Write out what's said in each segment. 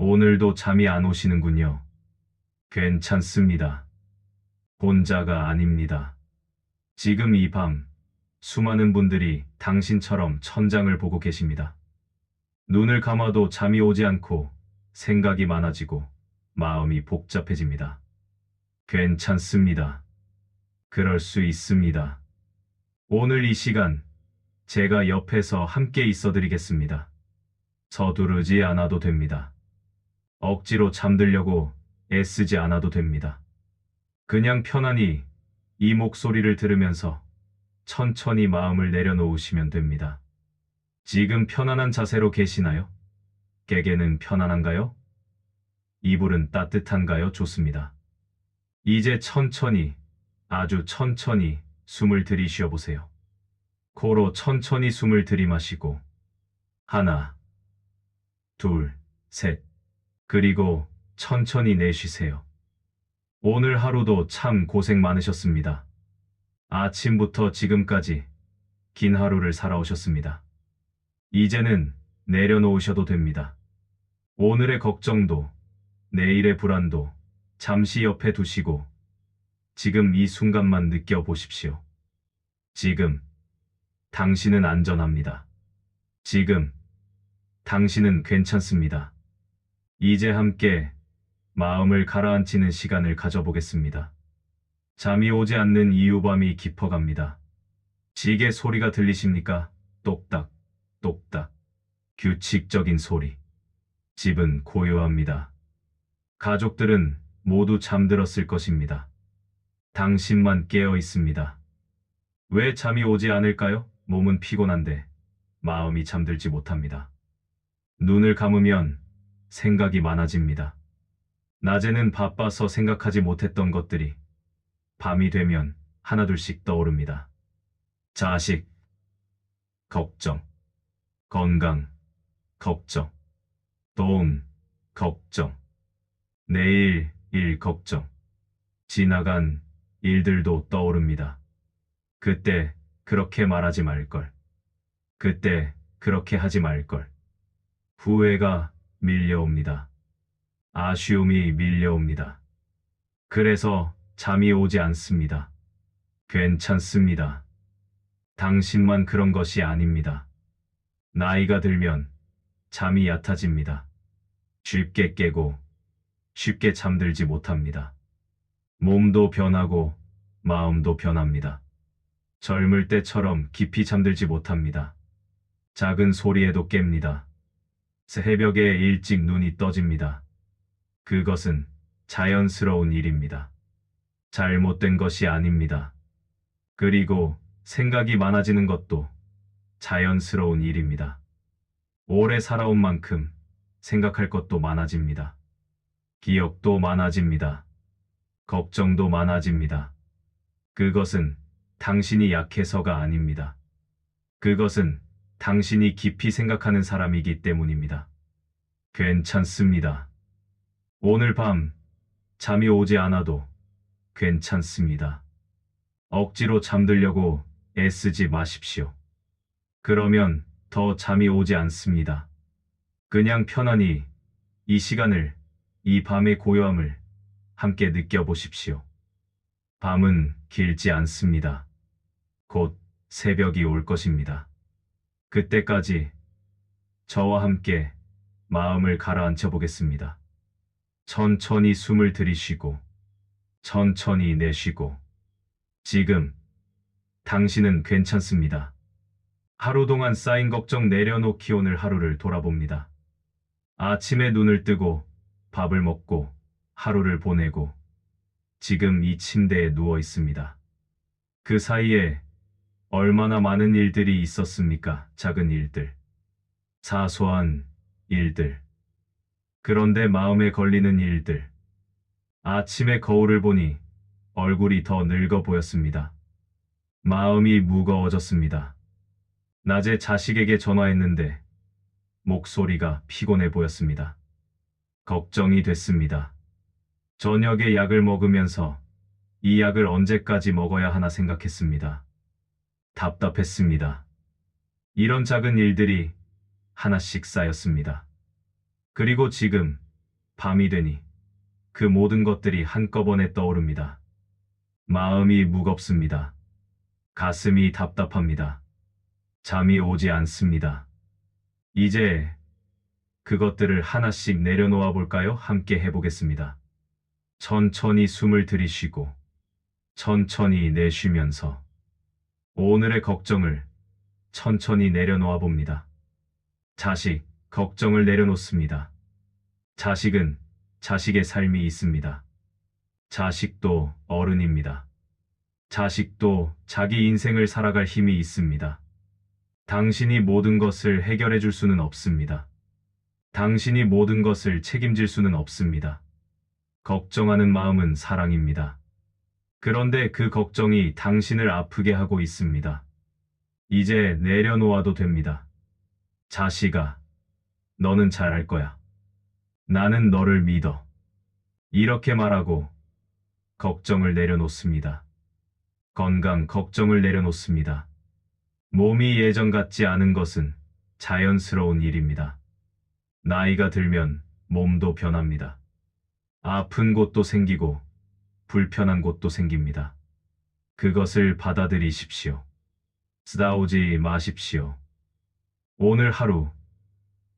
오늘도 잠이 안 오시는군요. 괜찮습니다. 혼자가 아닙니다. 지금 이 밤 수많은 분들이 당신처럼 천장을 보고 계십니다. 눈을 감아도 잠이 오지 않고 생각이 많아지고 마음이 복잡해집니다. 괜찮습니다. 그럴 수 있습니다. 오늘 이 시간 제가 옆에서 함께 있어 드리겠습니다. 서두르지 않아도 됩니다. 억지로 잠들려고 애쓰지 않아도 됩니다. 그냥 편안히 이 목소리를 들으면서 천천히 마음을 내려놓으시면 됩니다. 지금 편안한 자세로 계시나요? 깨게는 편안한가요? 이불은 따뜻한가요? 좋습니다. 이제 천천히, 아주 천천히 숨을 들이쉬어 보세요. 코로 천천히 숨을 들이마시고 하나, 둘, 셋, 그리고 천천히 내쉬세요. 오늘 하루도 참 고생 많으셨습니다. 아침부터 지금까지 긴 하루를 살아오셨습니다. 이제는 내려놓으셔도 됩니다. 오늘의 걱정도 내일의 불안도 잠시 옆에 두시고 지금 이 순간만 느껴보십시오. 지금 당신은 안전합니다. 지금 당신은 괜찮습니다. 이제 함께 마음을 가라앉히는 시간을 가져보겠습니다. 잠이 오지 않는 이유 밤이 깊어갑니다. 시계 소리가 들리십니까? 똑딱, 똑딱. 규칙적인 소리. 집은 고요합니다. 가족들은 모두 잠들었을 것입니다. 당신만 깨어 있습니다. 왜 잠이 오지 않을까요? 몸은 피곤한데 마음이 잠들지 못합니다. 눈을 감으면 생각이 많아집니다. 낮에는 바빠서 생각하지 못했던 것들이 밤이 되면 하나둘씩 떠오릅니다. 자식, 걱정, 건강, 걱정, 돈, 걱정, 내일 일 걱정, 지나간 일들도 떠오릅니다. 그때 그렇게 말하지 말걸. 그때 그렇게 하지 말걸. 후회가 밀려옵니다. 아쉬움이 밀려옵니다. 그래서 잠이 오지 않습니다. 괜찮습니다. 당신만 그런 것이 아닙니다. 나이가 들면 잠이 얕아집니다. 쉽게 깨고 쉽게 잠들지 못합니다. 몸도 변하고 마음도 변합니다. 젊을 때처럼 깊이 잠들지 못합니다. 작은 소리에도 깹니다. 새벽에 일찍 눈이 떠집니다. 그것은 자연스러운 일입니다. 잘못된 것이 아닙니다. 그리고 생각이 많아지는 것도 자연스러운 일입니다. 오래 살아온 만큼 생각할 것도 많아집니다. 기억도 많아집니다. 걱정도 많아집니다. 그것은 당신이 약해서가 아닙니다. 그것은 당신이 깊이 생각하는 사람이기 때문입니다. 괜찮습니다. 오늘 밤 잠이 오지 않아도 괜찮습니다. 억지로 잠들려고 애쓰지 마십시오. 그러면 더 잠이 오지 않습니다. 그냥 편안히 이 시간을, 이 밤의 고요함을 함께 느껴보십시오. 밤은 길지 않습니다. 곧 새벽이 올 것입니다. 그때까지 저와 함께 마음을 가라앉혀 보겠습니다. 천천히 숨을 들이쉬고 천천히 내쉬고 지금 당신은 괜찮습니다. 하루 동안 쌓인 걱정 내려놓기 오늘 하루를 돌아봅니다. 아침에 눈을 뜨고 밥을 먹고 하루를 보내고 지금 이 침대에 누워 있습니다. 그 사이에 얼마나 많은 일들이 있었습니까? 작은 일들, 사소한 일들. 그런데 마음에 걸리는 일들. 아침에 거울을 보니 얼굴이 더 늙어 보였습니다. 마음이 무거워졌습니다. 낮에 자식에게 전화했는데 목소리가 피곤해 보였습니다. 걱정이 됐습니다. 저녁에 약을 먹으면서 이 약을 언제까지 먹어야 하나 생각했습니다. 답답했습니다. 이런 작은 일들이 하나씩 쌓였습니다. 그리고 지금 밤이 되니 그 모든 것들이 한꺼번에 떠오릅니다. 마음이 무겁습니다. 가슴이 답답합니다. 잠이 오지 않습니다. 이제 그것들을 하나씩 내려놓아 볼까요? 함께 해보겠습니다. 천천히 숨을 들이쉬고 천천히 내쉬면서 오늘의 걱정을 천천히 내려놓아 봅니다. 자식, 걱정을 내려놓습니다. 자식은 자식의 삶이 있습니다. 자식도 어른입니다. 자식도 자기 인생을 살아갈 힘이 있습니다. 당신이 모든 것을 해결해 줄 수는 없습니다. 당신이 모든 것을 책임질 수는 없습니다. 걱정하는 마음은 사랑입니다. 그런데 그 걱정이 당신을 아프게 하고 있습니다. 이제 내려놓아도 됩니다. 자식아, 너는 잘할 거야. 나는 너를 믿어. 이렇게 말하고 걱정을 내려놓습니다. 건강 걱정을 내려놓습니다. 몸이 예전 같지 않은 것은 자연스러운 일입니다. 나이가 들면 몸도 변합니다. 아픈 곳도 생기고 불편한 곳도 생깁니다. 그것을 받아들이십시오. 쓰다오지 마십시오. 오늘 하루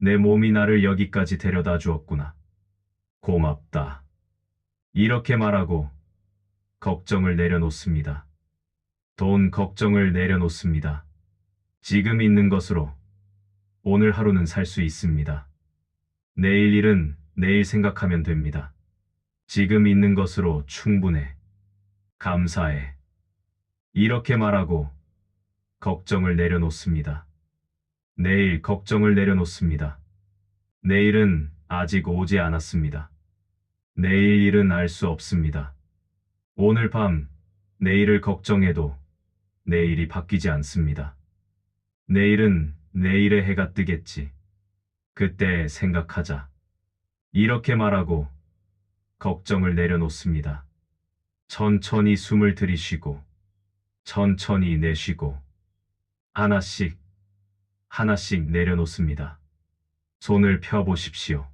내 몸이 나를 여기까지 데려다 주었구나. 고맙다. 이렇게 말하고 걱정을 내려놓습니다. 돈 걱정을 내려놓습니다. 지금 있는 것으로 오늘 하루는 살 수 있습니다. 내일 일은 내일 생각하면 됩니다. 지금 있는 것으로 충분해. 감사해. 이렇게 말하고 걱정을 내려놓습니다. 내일 걱정을 내려놓습니다. 내일은 아직 오지 않았습니다. 내일 일은 알 수 없습니다. 오늘 밤 내일을 걱정해도 내일이 바뀌지 않습니다. 내일은 내일의 해가 뜨겠지. 그때 생각하자. 이렇게 말하고 걱정을 내려놓습니다. 천천히 숨을 들이쉬고 천천히 내쉬고 하나씩 하나씩 내려놓습니다. 손을 펴보십시오.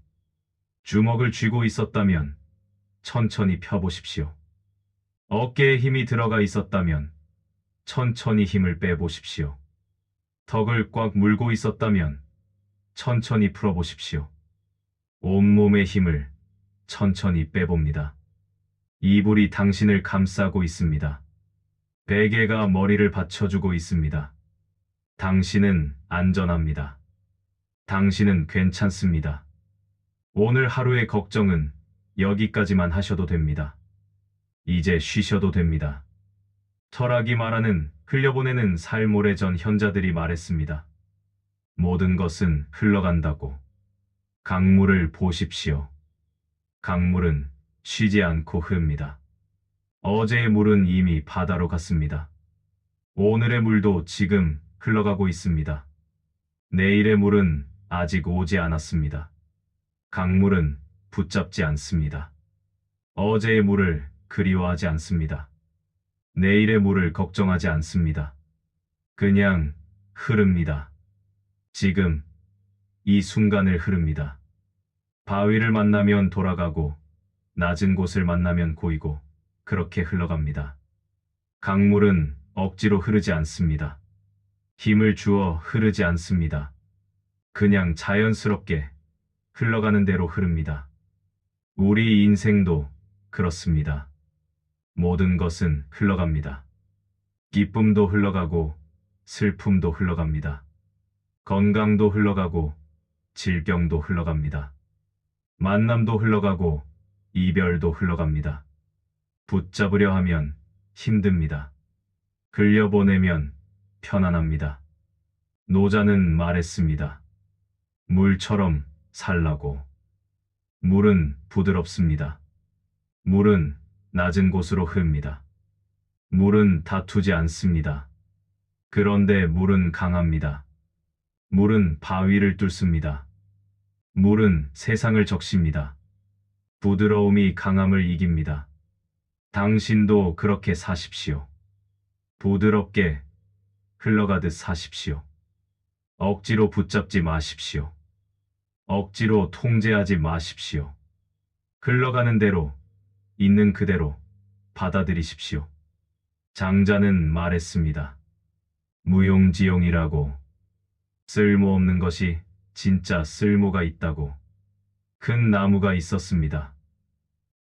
주먹을 쥐고 있었다면 천천히 펴보십시오. 어깨에 힘이 들어가 있었다면 천천히 힘을 빼보십시오. 턱을 꽉 물고 있었다면 천천히 풀어보십시오. 온몸의 힘을 천천히 빼봅니다. 이불이 당신을 감싸고 있습니다. 베개가 머리를 받쳐주고 있습니다. 당신은 안전합니다. 당신은 괜찮습니다. 오늘 하루의 걱정은 여기까지만 하셔도 됩니다. 이제 쉬셔도 됩니다. 철학이 말하는 흘려보내는 삶 오래전 현자들이 말했습니다. 모든 것은 흘러간다고. 강물을 보십시오. 강물은 쉬지 않고 흐릅니다. 어제의 물은 이미 바다로 갔습니다. 오늘의 물도 지금 흘러가고 있습니다. 내일의 물은 아직 오지 않았습니다. 강물은 붙잡지 않습니다. 어제의 물을 그리워하지 않습니다. 내일의 물을 걱정하지 않습니다. 그냥 흐릅니다. 지금 이 순간을 흐릅니다. 바위를 만나면 돌아가고 낮은 곳을 만나면 고이고 그렇게 흘러갑니다. 강물은 억지로 흐르지 않습니다. 힘을 주어 흐르지 않습니다. 그냥 자연스럽게 흘러가는 대로 흐릅니다. 우리 인생도 그렇습니다. 모든 것은 흘러갑니다. 기쁨도 흘러가고 슬픔도 흘러갑니다. 건강도 흘러가고 질병도 흘러갑니다. 만남도 흘러가고 이별도 흘러갑니다. 붙잡으려 하면 힘듭니다. 흘려보내면 편안합니다. 노자는 말했습니다. 물처럼 살라고. 물은 부드럽습니다. 물은 낮은 곳으로 흐릅니다. 물은 다투지 않습니다. 그런데 물은 강합니다. 물은 바위를 뚫습니다. 물은 세상을 적십니다. 부드러움이 강함을 이깁니다. 당신도 그렇게 사십시오. 부드럽게 흘러가듯 사십시오. 억지로 붙잡지 마십시오. 억지로 통제하지 마십시오. 흘러가는 대로, 있는 그대로 받아들이십시오. 장자는 말했습니다. 무용지용이라고. 쓸모없는 것이 진짜 쓸모가 있다고. 큰 나무가 있었습니다.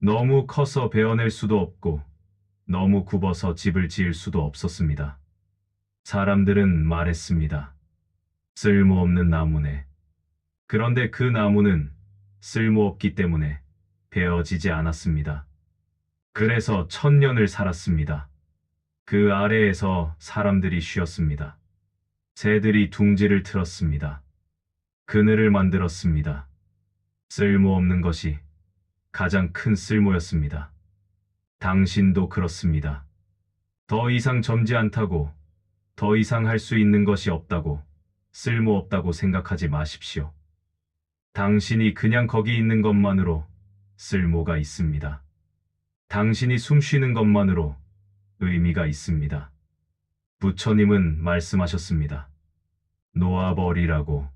너무 커서 베어낼 수도 없고 너무 굽어서 집을 지을 수도 없었습니다. 사람들은 말했습니다. 쓸모없는 나무네. 그런데 그 나무는 쓸모없기 때문에 베어지지 않았습니다. 그래서 1000년을 살았습니다. 그 아래에서 사람들이 쉬었습니다. 새들이 둥지를 틀었습니다. 그늘을 만들었습니다. 쓸모없는 것이 가장 큰 쓸모였습니다. 당신도 그렇습니다. 더 이상 젊지 않다고, 더 이상 할 수 있는 것이 없다고, 쓸모없다고 생각하지 마십시오. 당신이 그냥 거기 있는 것만으로 쓸모가 있습니다. 당신이 숨 쉬는 것만으로 의미가 있습니다. 부처님은 말씀하셨습니다. 놓아버리라고.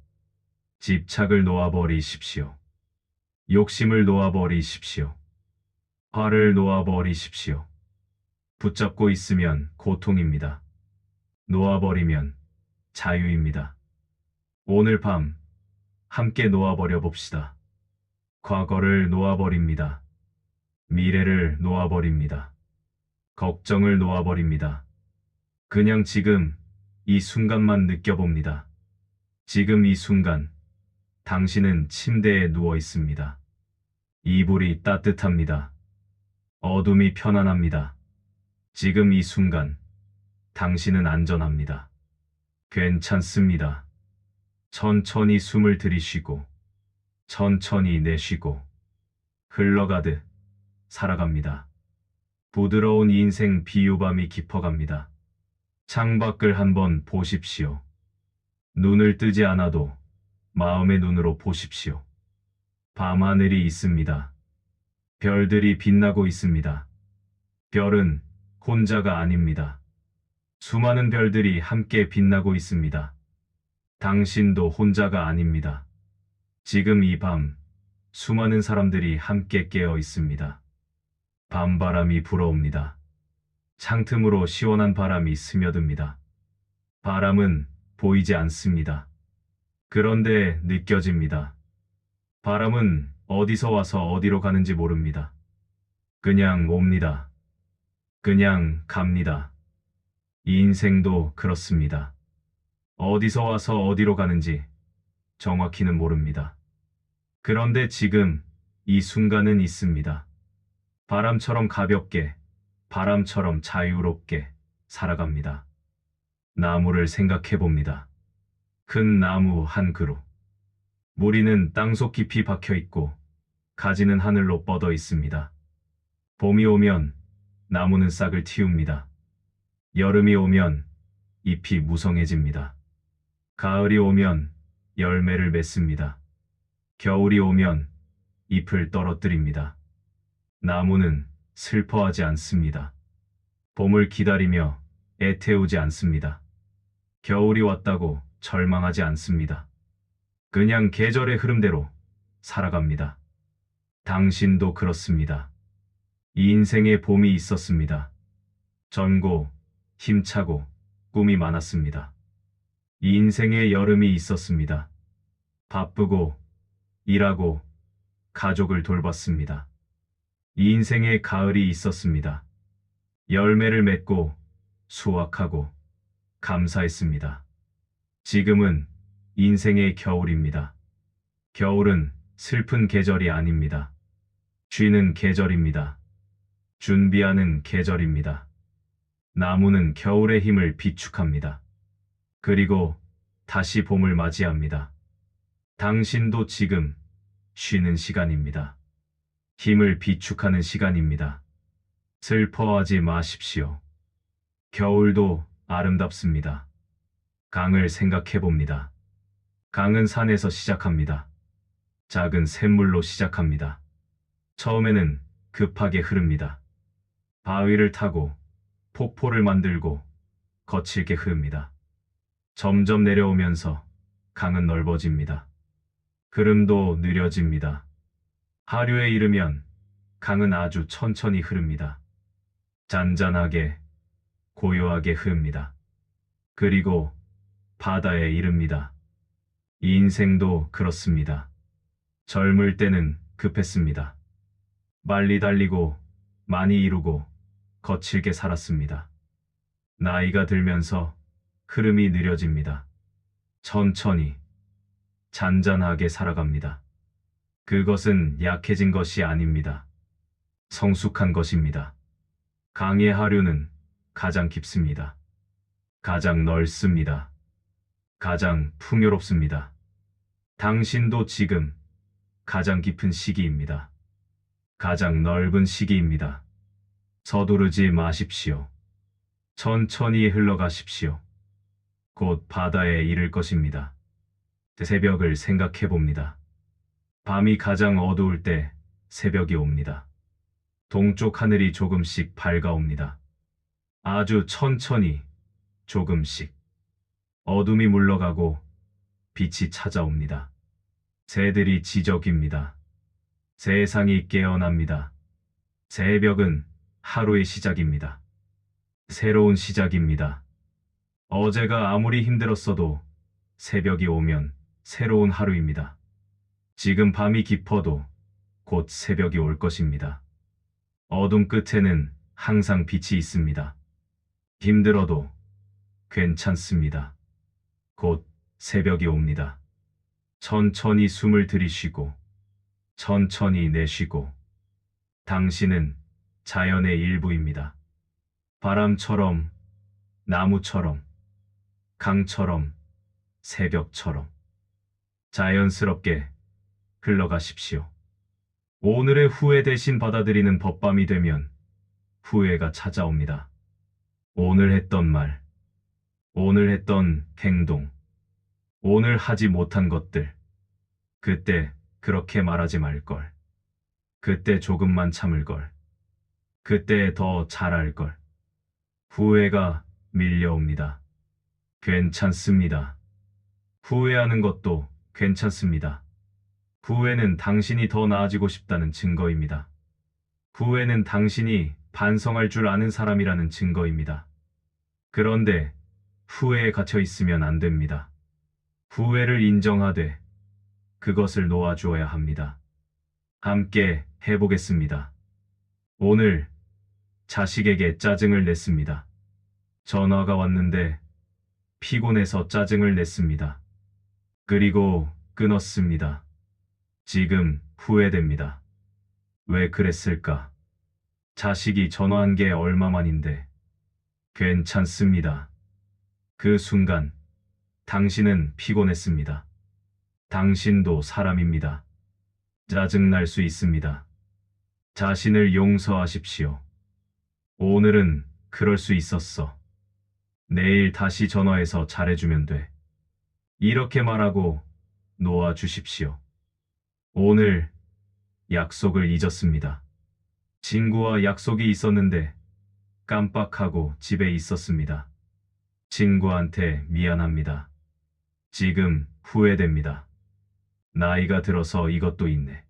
집착을 놓아버리십시오. 욕심을 놓아버리십시오. 화를 놓아버리십시오. 붙잡고 있으면 고통입니다. 놓아버리면 자유입니다. 오늘 밤 함께 놓아버려 봅시다. 과거를 놓아버립니다. 미래를 놓아버립니다. 걱정을 놓아버립니다. 그냥 지금 이 순간만 느껴봅니다. 지금 이 순간 당신은 침대에 누워 있습니다. 이불이 따뜻합니다. 어둠이 편안합니다. 지금 이 순간 당신은 안전합니다. 괜찮습니다. 천천히 숨을 들이쉬고 천천히 내쉬고 흘러가듯 살아갑니다. 부드러운 인생 비유밤이 깊어갑니다. 창밖을 한번 보십시오. 눈을 뜨지 않아도 마음의 눈으로 보십시오. 밤하늘이 있습니다. 별들이 빛나고 있습니다. 별은 혼자가 아닙니다. 수많은 별들이 함께 빛나고 있습니다. 당신도 혼자가 아닙니다. 지금 이 밤 수많은 사람들이 함께 깨어 있습니다. 밤바람이 불어옵니다. 창틈으로 시원한 바람이 스며듭니다. 바람은 보이지 않습니다. 그런데 느껴집니다. 바람은 어디서 와서 어디로 가는지 모릅니다. 그냥 옵니다. 그냥 갑니다. 이 인생도 그렇습니다. 어디서 와서 어디로 가는지 정확히는 모릅니다. 그런데 지금 이 순간은 있습니다. 바람처럼 가볍게, 바람처럼 자유롭게 살아갑니다. 나무를 생각해 봅니다. 큰 나무 한 그루. 무리는 땅속 깊이 박혀 있고 가지는 하늘로 뻗어 있습니다. 봄이 오면 나무는 싹을 틔웁니다. 여름이 오면 잎이 무성해집니다. 가을이 오면 열매를 맺습니다. 겨울이 오면 잎을 떨어뜨립니다. 나무는 슬퍼하지 않습니다. 봄을 기다리며 애태우지 않습니다. 겨울이 왔다고 절망하지 않습니다. 그냥 계절의 흐름대로 살아갑니다. 당신도 그렇습니다. 이 인생에 봄이 있었습니다. 젊고 힘차고 꿈이 많았습니다. 이 인생에 여름이 있었습니다. 바쁘고 일하고 가족을 돌봤습니다. 이 인생에 가을이 있었습니다. 열매를 맺고 수확하고 감사했습니다. 지금은 인생의 겨울입니다. 겨울은 슬픈 계절이 아닙니다. 쉬는 계절입니다. 준비하는 계절입니다. 나무는 겨울의 힘을 비축합니다. 그리고 다시 봄을 맞이합니다. 당신도 지금 쉬는 시간입니다. 힘을 비축하는 시간입니다. 슬퍼하지 마십시오. 겨울도 아름답습니다. 강을 생각해 봅니다. 강은 산에서 시작합니다. 작은 샘물로 시작합니다. 처음에는 급하게 흐릅니다. 바위를 타고 폭포를 만들고 거칠게 흐릅니다. 점점 내려오면서 강은 넓어집니다. 흐름도 느려집니다. 하류에 이르면 강은 아주 천천히 흐릅니다. 잔잔하게, 고요하게 흐릅니다. 그리고 바다에 이릅니다. 인생도 그렇습니다. 젊을 때는 급했습니다. 빨리 달리고 많이 이루고 거칠게 살았습니다. 나이가 들면서 흐름이 느려집니다. 천천히, 잔잔하게 살아갑니다. 그것은 약해진 것이 아닙니다. 성숙한 것입니다. 강의 하류는 가장 깊습니다. 가장 넓습니다. 가장 풍요롭습니다. 당신도 지금 가장 깊은 시기입니다. 가장 넓은 시기입니다. 서두르지 마십시오. 천천히 흘러가십시오. 곧 바다에 이를 것입니다. 새벽을 생각해 봅니다. 밤이 가장 어두울 때 새벽이 옵니다. 동쪽 하늘이 조금씩 밝아옵니다. 아주 천천히, 조금씩. 어둠이 물러가고 빛이 찾아옵니다. 새들이 지저귀입니다. 세상이 깨어납니다. 새벽은 하루의 시작입니다. 새로운 시작입니다. 어제가 아무리 힘들었어도 새벽이 오면 새로운 하루입니다. 지금 밤이 깊어도 곧 새벽이 올 것입니다. 어둠 끝에는 항상 빛이 있습니다. 힘들어도 괜찮습니다. 곧 새벽이 옵니다. 천천히 숨을 들이쉬고 천천히 내쉬고 당신은 자연의 일부입니다. 바람처럼, 나무처럼, 강처럼, 새벽처럼 자연스럽게 흘러가십시오. 오늘의 후회 대신 받아들이는 법밤이 되면 후회가 찾아옵니다. 오늘 했던 말, 오늘 했던 행동, 오늘 하지 못한 것들, 그때 그렇게 말하지 말걸. 그때 조금만 참을걸. 그때 더 잘할걸. 후회가 밀려옵니다. 괜찮습니다. 후회하는 것도 괜찮습니다. 후회는 당신이 더 나아지고 싶다는 증거입니다. 후회는 당신이 반성할 줄 아는 사람이라는 증거입니다. 그런데 후회에 갇혀 있으면 안 됩니다. 후회를 인정하되 그것을 놓아주어야 합니다. 함께 해보겠습니다. 오늘 자식에게 짜증을 냈습니다. 전화가 왔는데 피곤해서 짜증을 냈습니다. 그리고 끊었습니다. 지금 후회됩니다. 왜 그랬을까? 자식이 전화한 게 얼마만인데. 괜찮습니다. 그 순간 당신은 피곤했습니다. 당신도 사람입니다. 짜증날 수 있습니다. 자신을 용서하십시오. 오늘은 그럴 수 있었어. 내일 다시 전화해서 잘해주면 돼. 이렇게 말하고 놓아주십시오. 오늘 약속을 잊었습니다. 친구와 약속이 있었는데 깜빡하고 집에 있었습니다. 친구한테 미안합니다. 지금 후회됩니다. 나이가 들어서 이것도 있네.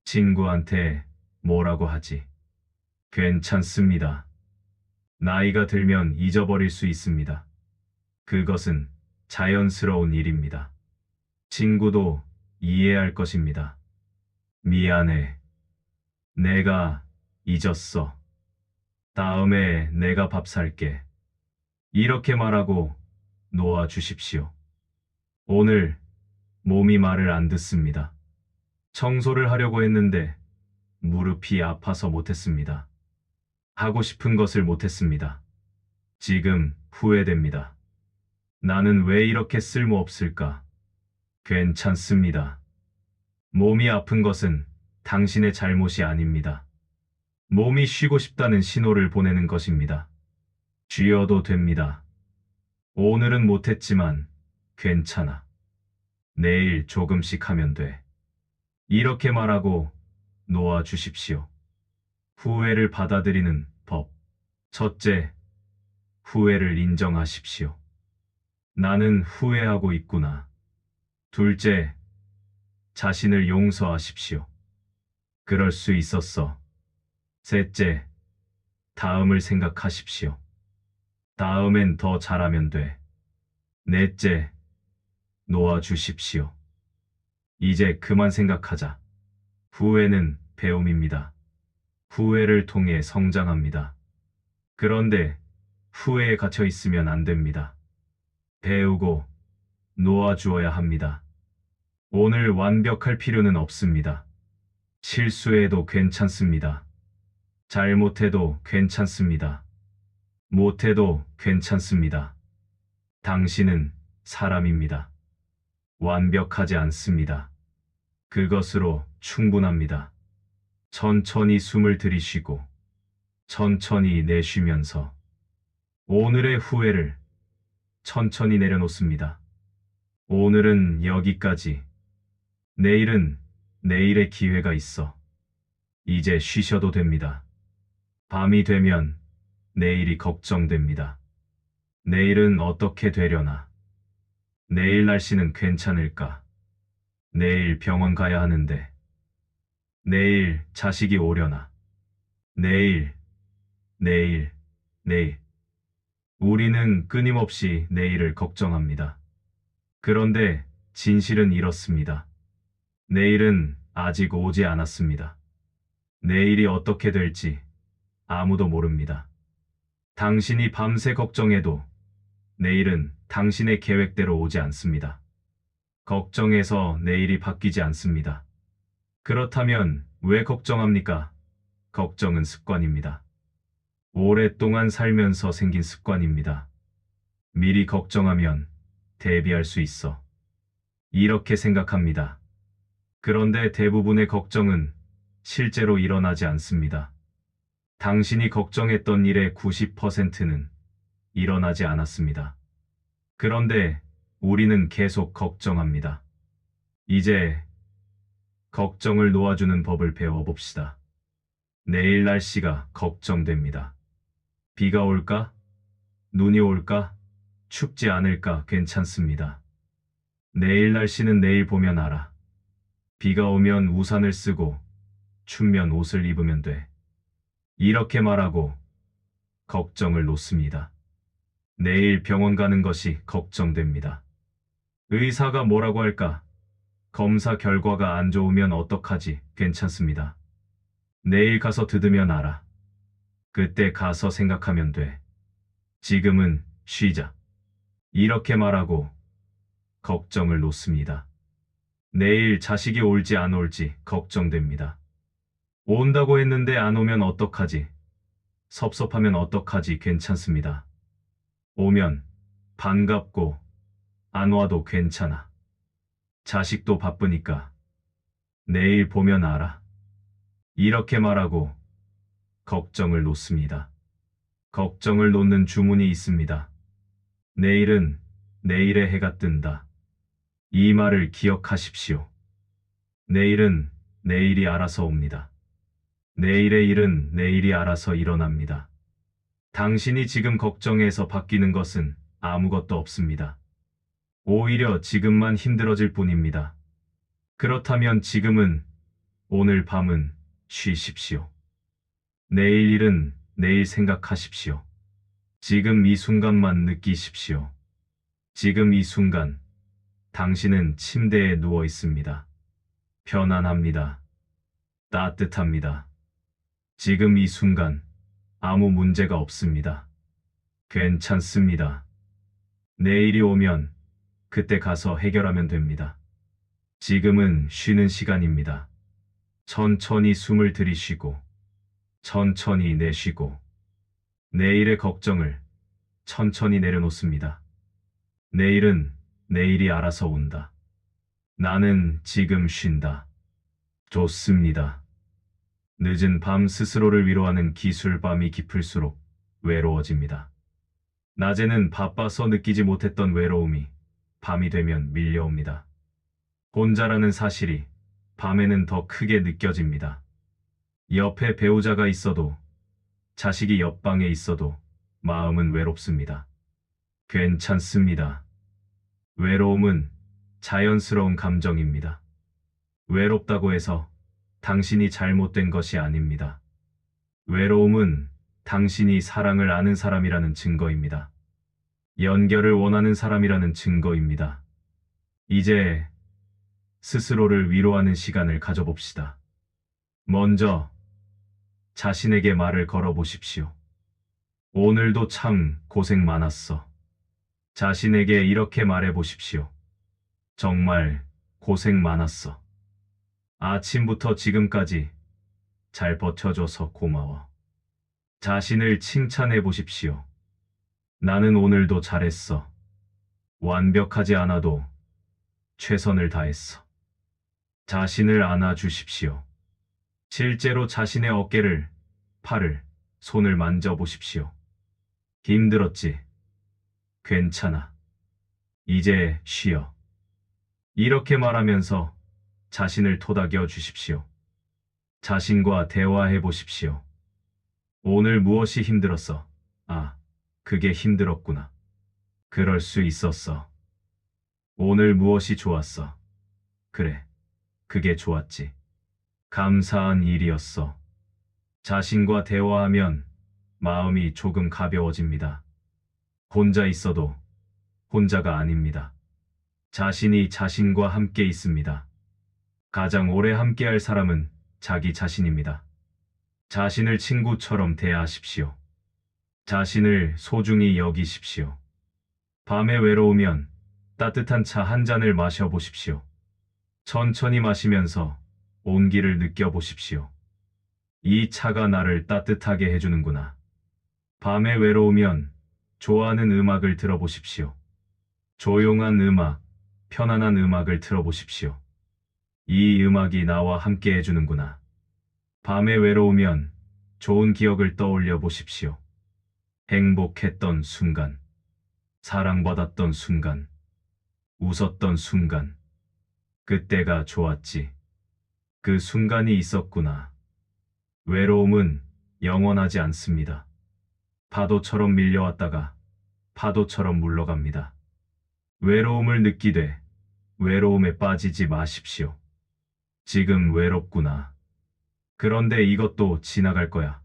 친구한테 뭐라고 하지? 괜찮습니다. 나이가 들면 잊어버릴 수 있습니다. 그것은 자연스러운 일입니다. 친구도 이해할 것입니다. 미안해. 내가 잊었어. 다음에 내가 밥 살게. 이렇게 말하고 놓아주십시오. 오늘 몸이 말을 안 듣습니다. 청소를 하려고 했는데 무릎이 아파서 못했습니다. 하고 싶은 것을 못했습니다. 지금 후회됩니다. 나는 왜 이렇게 쓸모없을까? 괜찮습니다. 몸이 아픈 것은 당신의 잘못이 아닙니다. 몸이 쉬고 싶다는 신호를 보내는 것입니다. 쉬어도 됩니다. 오늘은 못했지만 괜찮아. 내일 조금씩 하면 돼. 이렇게 말하고 놓아주십시오. 후회를 받아들이는 법. 첫째, 후회를 인정하십시오. 나는 후회하고 있구나. 둘째, 자신을 용서하십시오. 그럴 수 있었어. 셋째, 다음을 생각하십시오. 다음엔 더 잘하면 돼. 넷째, 놓아주십시오. 이제 그만 생각하자. 후회는 배움입니다. 후회를 통해 성장합니다. 그런데 후회에 갇혀 있으면 안 됩니다. 배우고 놓아주어야 합니다. 오늘 완벽할 필요는 없습니다. 실수해도 괜찮습니다. 잘못해도 괜찮습니다. 못해도 괜찮습니다. 당신은 사람입니다. 완벽하지 않습니다. 그것으로 충분합니다. 천천히 숨을 들이쉬고 천천히 내쉬면서 오늘의 후회를 천천히 내려놓습니다. 오늘은 여기까지. 내일은 내일의 기회가 있어. 이제 쉬셔도 됩니다. 밤이 되면 내일이 걱정됩니다. 내일은 어떻게 되려나? 내일 날씨는 괜찮을까? 내일 병원 가야 하는데. 내일 자식이 오려나? 내일. 우리는 끊임없이 내일을 걱정합니다. 그런데 진실은 이렇습니다. 내일은 아직 오지 않았습니다. 내일이 어떻게 될지 아무도 모릅니다. 당신이 밤새 걱정해도 내일은 당신의 계획대로 오지 않습니다. 걱정해서 내일이 바뀌지 않습니다. 그렇다면 왜 걱정합니까? 걱정은 습관입니다. 오랫동안 살면서 생긴 습관입니다. 미리 걱정하면 대비할 수 있어. 이렇게 생각합니다. 그런데 대부분의 걱정은 실제로 일어나지 않습니다. 당신이 걱정했던 일의 90%는 일어나지 않았습니다. 그런데 우리는 계속 걱정합니다. 이제 걱정을 놓아주는 법을 배워봅시다. 내일 날씨가 걱정됩니다. 비가 올까? 눈이 올까? 춥지 않을까? 괜찮습니다. 내일 날씨는 내일 보면 알아. 비가 오면 우산을 쓰고 춥면 옷을 입으면 돼. 이렇게 말하고 걱정을 놓습니다. 내일 병원 가는 것이 걱정됩니다. 의사가 뭐라고 할까? 검사 결과가 안 좋으면 어떡하지? 괜찮습니다. 내일 가서 들으면 알아. 그때 가서 생각하면 돼. 지금은 쉬자. 이렇게 말하고 걱정을 놓습니다. 내일 자식이 올지 안 올지 걱정됩니다. 온다고 했는데 안 오면 어떡하지? 섭섭하면 어떡하지? 괜찮습니다. 오면 반갑고 안 와도 괜찮아. 자식도 바쁘니까 내일 보면 알아. 이렇게 말하고 걱정을 놓습니다. 걱정을 놓는 주문이 있습니다. 내일은 내일의 해가 뜬다. 이 말을 기억하십시오. 내일은 내일이 알아서 옵니다. 내일의 일은 내일이 알아서 일어납니다. 당신이 지금 걱정해서 바뀌는 것은 아무것도 없습니다. 오히려 지금만 힘들어질 뿐입니다. 그렇다면 지금은, 오늘 밤은 쉬십시오. 내일 일은 내일 생각하십시오. 지금 이 순간만 느끼십시오. 지금 이 순간, 당신은 침대에 누워 있습니다. 편안합니다. 따뜻합니다. 지금 이 순간, 아무 문제가 없습니다. 괜찮습니다. 내일이 오면 그때 가서 해결하면 됩니다. 지금은 쉬는 시간입니다. 천천히 숨을 들이쉬고 천천히 내쉬고 내일의 걱정을 천천히 내려놓습니다. 내일은 내일이 알아서 온다. 나는 지금 쉰다. 좋습니다. 늦은 밤 스스로를 위로하는 기술. 밤이 깊을수록 외로워집니다. 낮에는 바빠서 느끼지 못했던 외로움이 밤이 되면 밀려옵니다. 혼자라는 사실이 밤에는 더 크게 느껴집니다. 옆에 배우자가 있어도, 자식이 옆방에 있어도 마음은 외롭습니다. 괜찮습니다. 외로움은 자연스러운 감정입니다. 외롭다고 해서 당신이 잘못된 것이 아닙니다. 외로움은 당신이 사랑을 아는 사람이라는 증거입니다. 연결을 원하는 사람이라는 증거입니다. 이제 스스로를 위로하는 시간을 가져봅시다. 먼저 자신에게 말을 걸어보십시오. 오늘도 참 고생 많았어. 자신에게 이렇게 말해보십시오. 정말 고생 많았어. 아침부터 지금까지 잘 버텨줘서 고마워. 자신을 칭찬해 보십시오. 나는 오늘도 잘했어. 완벽하지 않아도 최선을 다했어. 자신을 안아주십시오. 실제로 자신의 어깨를, 팔을, 손을 만져보십시오. 힘들었지? 괜찮아. 이제 쉬어. 이렇게 말하면서 자신을 토닥여 주십시오. 자신과 대화해 보십시오. 오늘 무엇이 힘들었어? 아, 그게 힘들었구나. 그럴 수 있었어. 오늘 무엇이 좋았어? 그래, 그게 좋았지. 감사한 일이었어. 자신과 대화하면 마음이 조금 가벼워집니다. 혼자 있어도 혼자가 아닙니다. 자신이 자신과 함께 있습니다. 가장 오래 함께할 사람은 자기 자신입니다. 자신을 친구처럼 대하십시오. 자신을 소중히 여기십시오. 밤에 외로우면 따뜻한 차 한 잔을 마셔보십시오. 천천히 마시면서 온기를 느껴보십시오. 이 차가 나를 따뜻하게 해주는구나. 밤에 외로우면 좋아하는 음악을 들어보십시오. 조용한 음악, 편안한 음악을 들어보십시오. 이 음악이 나와 함께 해주는구나. 밤에 외로우면 좋은 기억을 떠올려 보십시오. 행복했던 순간, 사랑받았던 순간, 웃었던 순간, 그때가 좋았지. 그 순간이 있었구나. 외로움은 영원하지 않습니다. 파도처럼 밀려왔다가 파도처럼 물러갑니다. 외로움을 느끼되 외로움에 빠지지 마십시오. 지금 외롭구나. 그런데 이것도 지나갈 거야.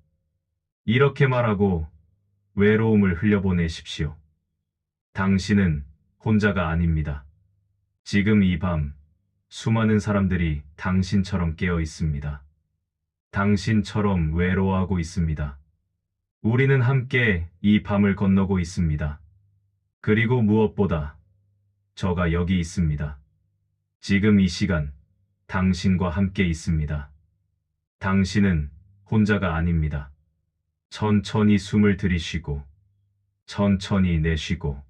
이렇게 말하고 외로움을 흘려보내십시오. 당신은 혼자가 아닙니다. 지금 이 밤 수많은 사람들이 당신처럼 깨어 있습니다. 당신처럼 외로워하고 있습니다. 우리는 함께 이 밤을 건너고 있습니다. 그리고 무엇보다 저가 여기 있습니다. 지금 이 시간 당신과 함께 있습니다. 당신은 혼자가 아닙니다. 천천히 숨을 들이쉬고 천천히 내쉬고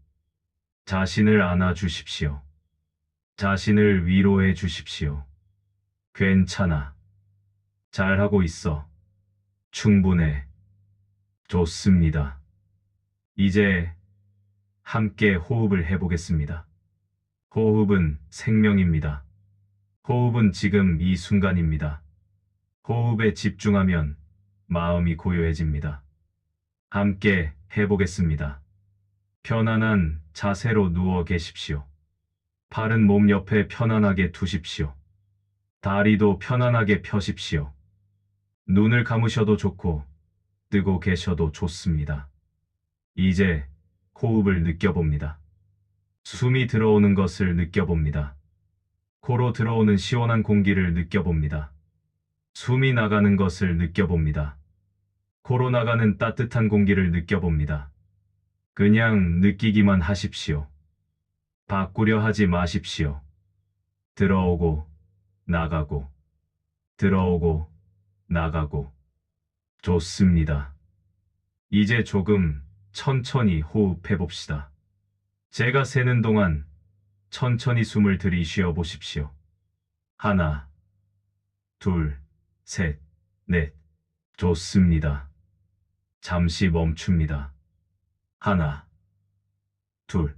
자신을 안아주십시오. 자신을 위로해 주십시오. 괜찮아. 잘하고 있어. 충분해. 좋습니다. 이제 함께 호흡을 해보겠습니다. 호흡은 생명입니다. 호흡은 지금 이 순간입니다. 호흡에 집중하면 마음이 고요해집니다. 함께 해보겠습니다. 편안한 자세로 누워 계십시오. 팔은 몸 옆에 편안하게 두십시오. 다리도 편안하게 펴십시오. 눈을 감으셔도 좋고 뜨고 계셔도 좋습니다. 이제 호흡을 느껴봅니다. 숨이 들어오는 것을 느껴봅니다. 코로 들어오는 시원한 공기를 느껴봅니다. 숨이 나가는 것을 느껴봅니다. 코로 나가는 따뜻한 공기를 느껴봅니다. 그냥 느끼기만 하십시오. 바꾸려 하지 마십시오. 들어오고 나가고 들어오고 나가고. 좋습니다. 이제 조금 천천히 호흡해 봅시다. 제가 세는 동안 천천히 숨을 들이쉬어 보십시오. 하나, 둘, 셋, 넷. 좋습니다. 잠시 멈춥니다. 하나, 둘.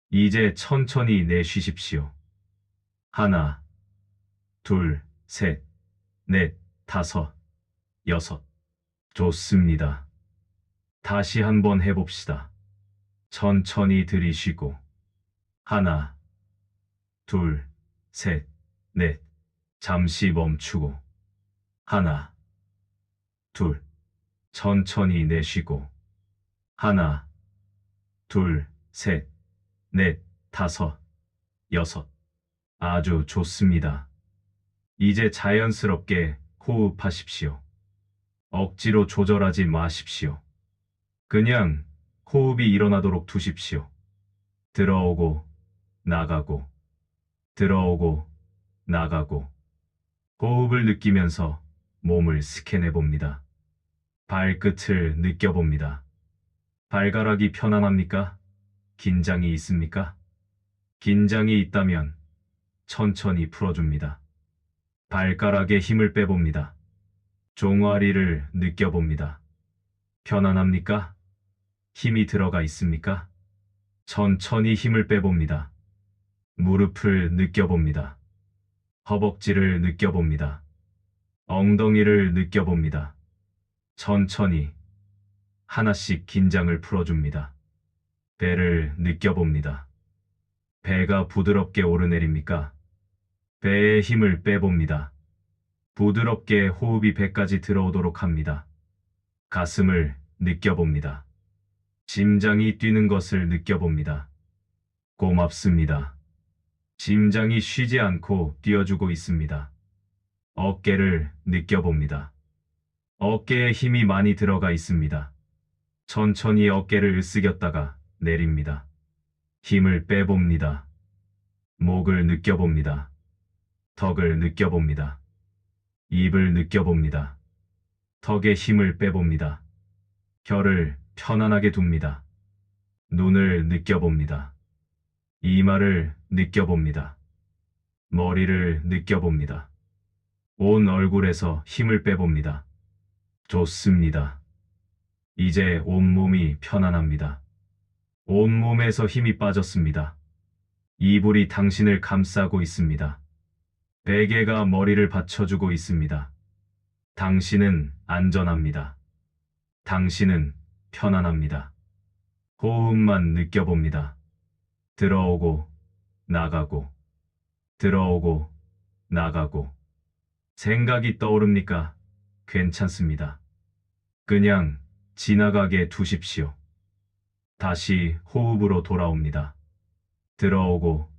이제 천천히 내쉬십시오. 하나, 둘, 셋, 넷, 다섯, 여섯. 좋습니다. 다시 한번 해봅시다. 천천히 들이쉬고 하나, 둘, 셋, 넷. 잠시 멈추고 하나, 둘. 천천히 내쉬고. 하나, 둘, 셋, 넷, 다섯, 여섯. 아주 좋습니다. 이제 자연스럽게 호흡하십시오. 억지로 조절하지 마십시오. 그냥 호흡이 일어나도록 두십시오. 들어오고, 나가고, 들어오고, 나가고. 호흡을 느끼면서 몸을 스캔해 봅니다. 발끝을 느껴봅니다. 발가락이 편안합니까? 긴장이 있습니까? 긴장이 있다면 천천히 풀어줍니다. 발가락에 힘을 빼봅니다. 종아리를 느껴봅니다. 편안합니까? 힘이 들어가 있습니까? 천천히 힘을 빼봅니다. 무릎을 느껴봅니다. 허벅지를 느껴봅니다. 엉덩이를 느껴봅니다. 천천히 하나씩 긴장을 풀어줍니다. 배를 느껴봅니다. 배가 부드럽게 오르내립니까? 배에 힘을 빼봅니다. 부드럽게 호흡이 배까지 들어오도록 합니다. 가슴을 느껴봅니다. 심장이 뛰는 것을 느껴봅니다. 고맙습니다. 심장이 쉬지 않고 뛰어주고 있습니다. 어깨를 느껴봅니다. 어깨에 힘이 많이 들어가 있습니다. 천천히 어깨를 으쓱였다가 내립니다. 힘을 빼봅니다. 목을 느껴봅니다. 턱을 느껴봅니다. 입을 느껴봅니다. 턱에 힘을 빼봅니다. 혀를 편안하게 둡니다. 눈을 느껴봅니다. 이마를 느껴봅니다. 머리를 느껴봅니다. 온 얼굴에서 힘을 빼봅니다. 좋습니다. 이제 온몸이 편안합니다. 온몸에서 힘이 빠졌습니다. 이불이 당신을 감싸고 있습니다. 베개가 머리를 받쳐주고 있습니다. 당신은 안전합니다. 당신은 편안합니다. 호흡만 느껴봅니다. 들어오고, 나가고, 들어오고, 나가고. 생각이 떠오릅니까? 괜찮습니다. 그냥 지나가게 두십시오. 다시 호흡으로 돌아옵니다. 들어오고,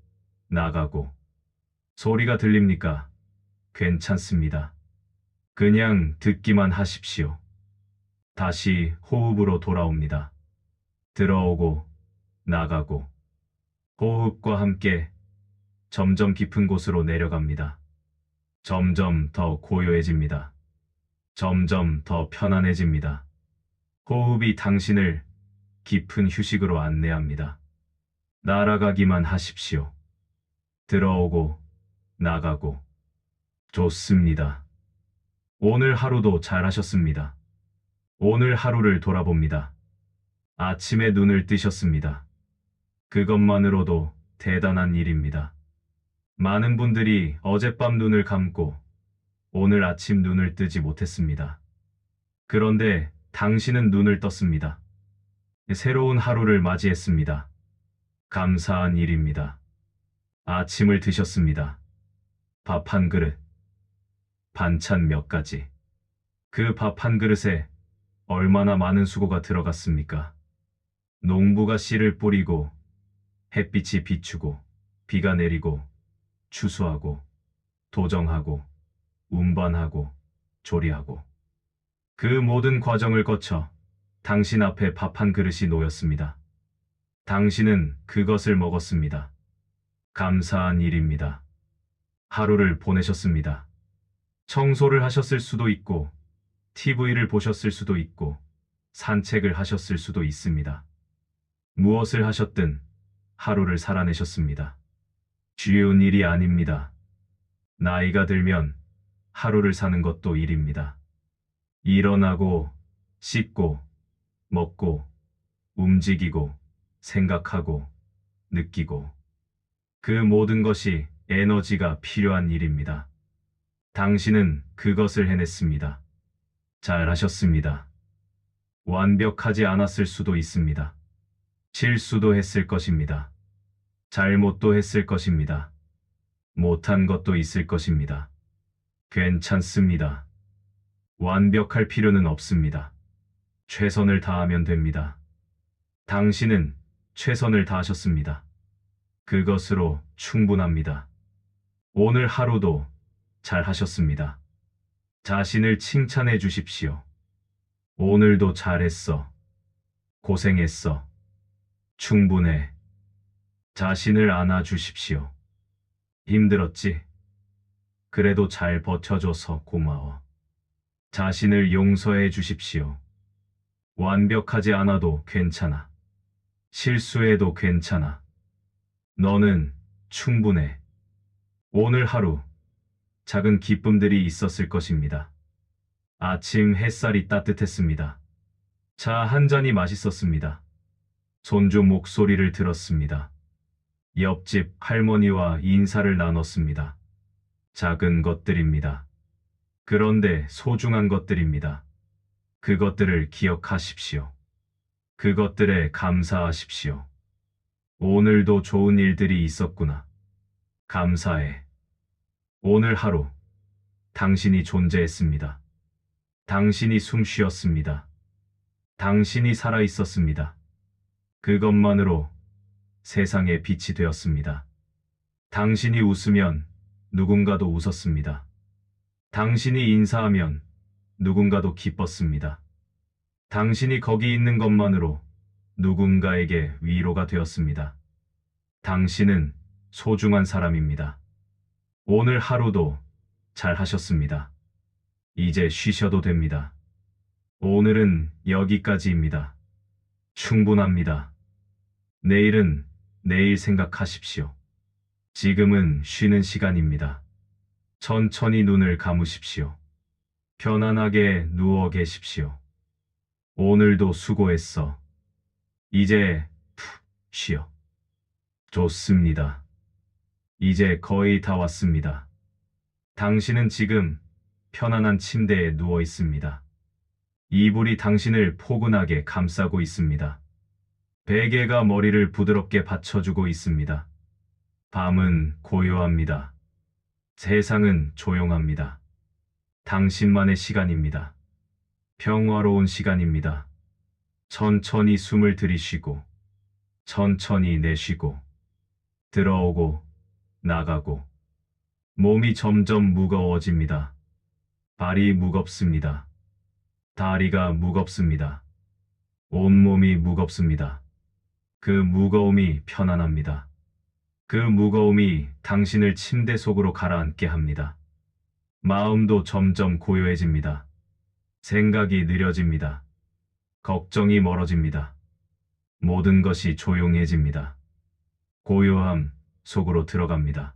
나가고. 소리가 들립니까? 괜찮습니다. 그냥 듣기만 하십시오. 다시 호흡으로 돌아옵니다. 들어오고, 나가고. 호흡과 함께 점점 깊은 곳으로 내려갑니다. 점점 더 고요해집니다. 점점 더 편안해집니다. 호흡이 당신을 깊은 휴식으로 안내합니다. 날아가기만 하십시오. 들어오고, 나가고. 좋습니다. 오늘 하루도 잘하셨습니다. 오늘 하루를 돌아봅니다. 아침에 눈을 뜨셨습니다. 그것만으로도 대단한 일입니다. 많은 분들이 어젯밤 눈을 감고 오늘 아침 눈을 뜨지 못했습니다. 그런데 당신은 눈을 떴습니다. 새로운 하루를 맞이했습니다. 감사한 일입니다. 아침을 드셨습니다. 밥 한 그릇, 반찬 몇 가지. 그 밥 한 그릇에 얼마나 많은 수고가 들어갔습니까? 농부가 씨를 뿌리고, 햇빛이 비추고, 비가 내리고, 추수하고, 도정하고, 운반하고, 조리하고. 그 모든 과정을 거쳐 당신 앞에 밥 한 그릇이 놓였습니다. 당신은 그것을 먹었습니다. 감사한 일입니다. 하루를 보내셨습니다. 청소를 하셨을 수도 있고, TV를 보셨을 수도 있고, 산책을 하셨을 수도 있습니다. 무엇을 하셨든 하루를 살아내셨습니다. 쉬운 일이 아닙니다. 나이가 들면 하루를 사는 것도 일입니다. 일어나고, 씻고, 먹고, 움직이고, 생각하고, 느끼고. 그 모든 것이 에너지가 필요한 일입니다. 당신은 그것을 해냈습니다. 잘하셨습니다. 완벽하지 않았을 수도 있습니다. 실수도 했을 것입니다. 잘못도 했을 것입니다. 못한 것도 있을 것입니다. 괜찮습니다. 완벽할 필요는 없습니다. 최선을 다하면 됩니다. 당신은 최선을 다하셨습니다. 그것으로 충분합니다. 오늘 하루도 잘 하셨습니다. 자신을 칭찬해 주십시오. 오늘도 잘했어. 고생했어. 충분해. 자신을 안아주십시오. 힘들었지? 그래도 잘 버텨줘서 고마워. 자신을 용서해 주십시오. 완벽하지 않아도 괜찮아. 실수해도 괜찮아. 너는 충분해. 오늘 하루 작은 기쁨들이 있었을 것입니다. 아침 햇살이 따뜻했습니다. 차 한 잔이 맛있었습니다. 손주 목소리를 들었습니다. 옆집 할머니와 인사를 나눴습니다. 작은 것들입니다. 그런데 소중한 것들입니다. 그것들을 기억하십시오. 그것들에 감사하십시오. 오늘도 좋은 일들이 있었구나. 감사해. 오늘 하루 당신이 존재했습니다. 당신이 숨 쉬었습니다. 당신이 살아 있었습니다. 그것만으로 세상에 빛이 되었습니다. 당신이 웃으면 누군가도 웃었습니다. 당신이 인사하면 누군가도 기뻤습니다. 당신이 거기 있는 것만으로 누군가에게 위로가 되었습니다. 당신은 소중한 사람입니다. 오늘 하루도 잘 하셨습니다. 이제 쉬셔도 됩니다. 오늘은 여기까지입니다. 충분합니다. 내일은 내일 생각하십시오. 지금은 쉬는 시간입니다. 천천히 눈을 감으십시오. 편안하게 누워 계십시오. 오늘도 수고했어. 이제 푹 쉬어. 좋습니다. 이제 거의 다 왔습니다. 당신은 지금 편안한 침대에 누워 있습니다. 이불이 당신을 포근하게 감싸고 있습니다. 베개가 머리를 부드럽게 받쳐주고 있습니다. 밤은 고요합니다. 세상은 조용합니다. 당신만의 시간입니다. 평화로운 시간입니다. 천천히 숨을 들이쉬고, 천천히 내쉬고, 들어오고, 나가고, 몸이 점점 무거워집니다. 발이 무겁습니다. 다리가 무겁습니다. 온몸이 무겁습니다. 그 무거움이 편안합니다. 그 무거움이 당신을 침대 속으로 가라앉게 합니다. 마음도 점점 고요해집니다. 생각이 느려집니다. 걱정이 멀어집니다. 모든 것이 조용해집니다. 고요함 속으로 들어갑니다.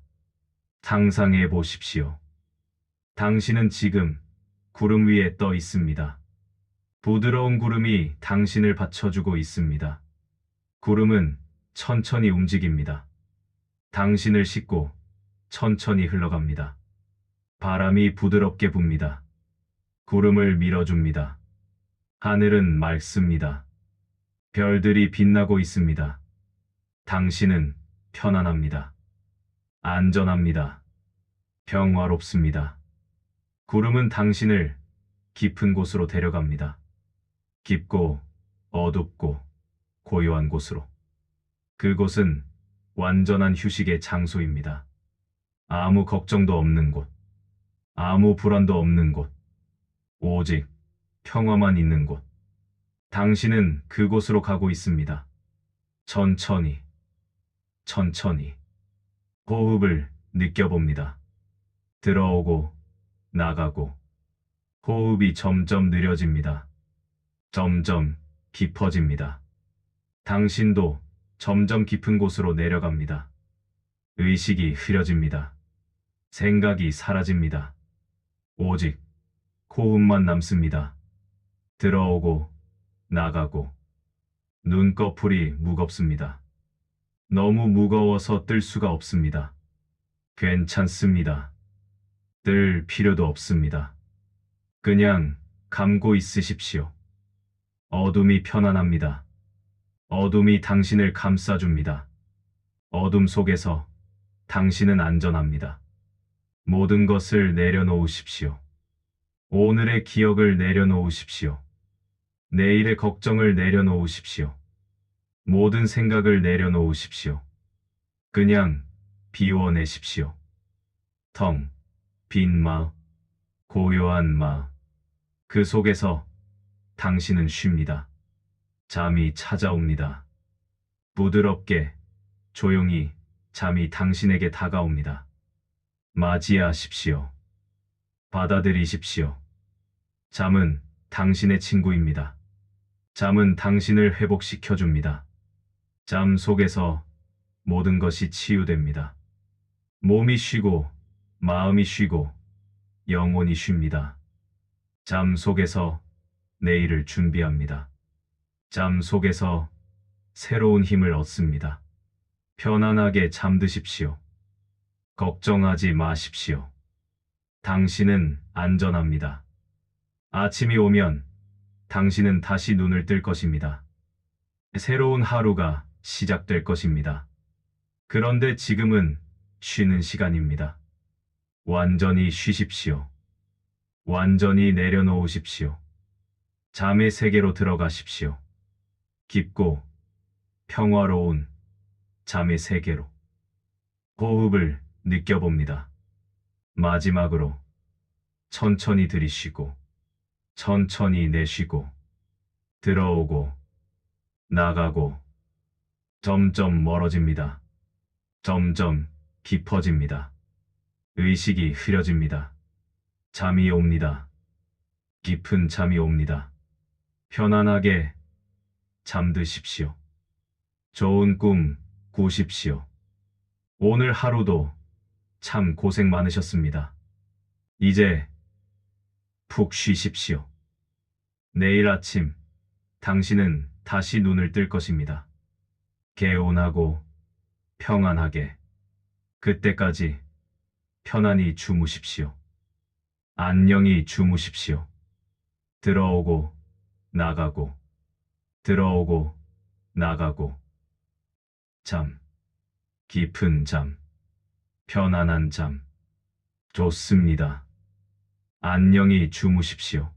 상상해 보십시오. 당신은 지금 구름 위에 떠 있습니다. 부드러운 구름이 당신을 받쳐주고 있습니다. 구름은 천천히 움직입니다. 당신을 싣고 천천히 흘러갑니다. 바람이 부드럽게 붑니다. 구름을 밀어줍니다. 하늘은 맑습니다. 별들이 빛나고 있습니다. 당신은 편안합니다. 안전합니다. 평화롭습니다. 구름은 당신을 깊은 곳으로 데려갑니다. 깊고 어둡고 고요한 곳으로. 그곳은 완전한 휴식의 장소입니다. 아무 걱정도 없는 곳, 아무 불안도 없는 곳, 오직 평화만 있는 곳. 당신은 그곳으로 가고 있습니다. 천천히, 천천히 호흡을 느껴봅니다. 들어오고 나가고 호흡이 점점 느려집니다. 점점 깊어집니다. 당신도 점점 깊은 곳으로 내려갑니다. 의식이 흐려집니다. 생각이 사라집니다. 오직 호흡만 남습니다. 들어오고 나가고 눈꺼풀이 무겁습니다. 너무 무거워서 뜰 수가 없습니다. 괜찮습니다. 뜰 필요도 없습니다. 그냥 감고 있으십시오. 어둠이 편안합니다. 어둠이 당신을 감싸줍니다. 어둠 속에서 당신은 안전합니다. 모든 것을 내려놓으십시오. 오늘의 기억을 내려놓으십시오. 내일의 걱정을 내려놓으십시오. 모든 생각을 내려놓으십시오. 그냥 비워내십시오. 텅, 빈 마음, 고요한 마음. 그 속에서 당신은 쉽니다. 잠이 찾아옵니다. 부드럽게, 조용히 잠이 당신에게 다가옵니다. 맞이하십시오. 받아들이십시오. 잠은 당신의 친구입니다. 잠은 당신을 회복시켜줍니다. 잠 속에서 모든 것이 치유됩니다. 몸이 쉬고, 마음이 쉬고, 영혼이 쉽니다. 잠 속에서 내일을 준비합니다. 잠 속에서 새로운 힘을 얻습니다. 편안하게 잠드십시오. 걱정하지 마십시오. 당신은 안전합니다. 아침이 오면 당신은 다시 눈을 뜰 것입니다. 새로운 하루가 시작될 것입니다. 그런데 지금은 쉬는 시간입니다. 완전히 쉬십시오. 완전히 내려놓으십시오. 잠의 세계로 들어가십시오. 깊고 평화로운 잠의 세계로. 호흡을 느껴봅니다. 마지막으로 천천히 들이쉬고 천천히 내쉬고 들어오고 나가고 점점 멀어집니다. 점점 깊어집니다. 의식이 흐려집니다. 잠이 옵니다. 깊은 잠이 옵니다. 편안하게 잠드십시오. 좋은 꿈 꾸십시오. 오늘 하루도 참 고생 많으셨습니다. 이제 푹 쉬십시오. 내일 아침 당신은 다시 눈을 뜰 것입니다. 개운하고 평안하게. 그때까지 편안히 주무십시오. 안녕히 주무십시오. 들어오고 나가고 들어오고 나가고 잠, 깊은 잠, 편안한 잠. 좋습니다. 안녕히 주무십시오.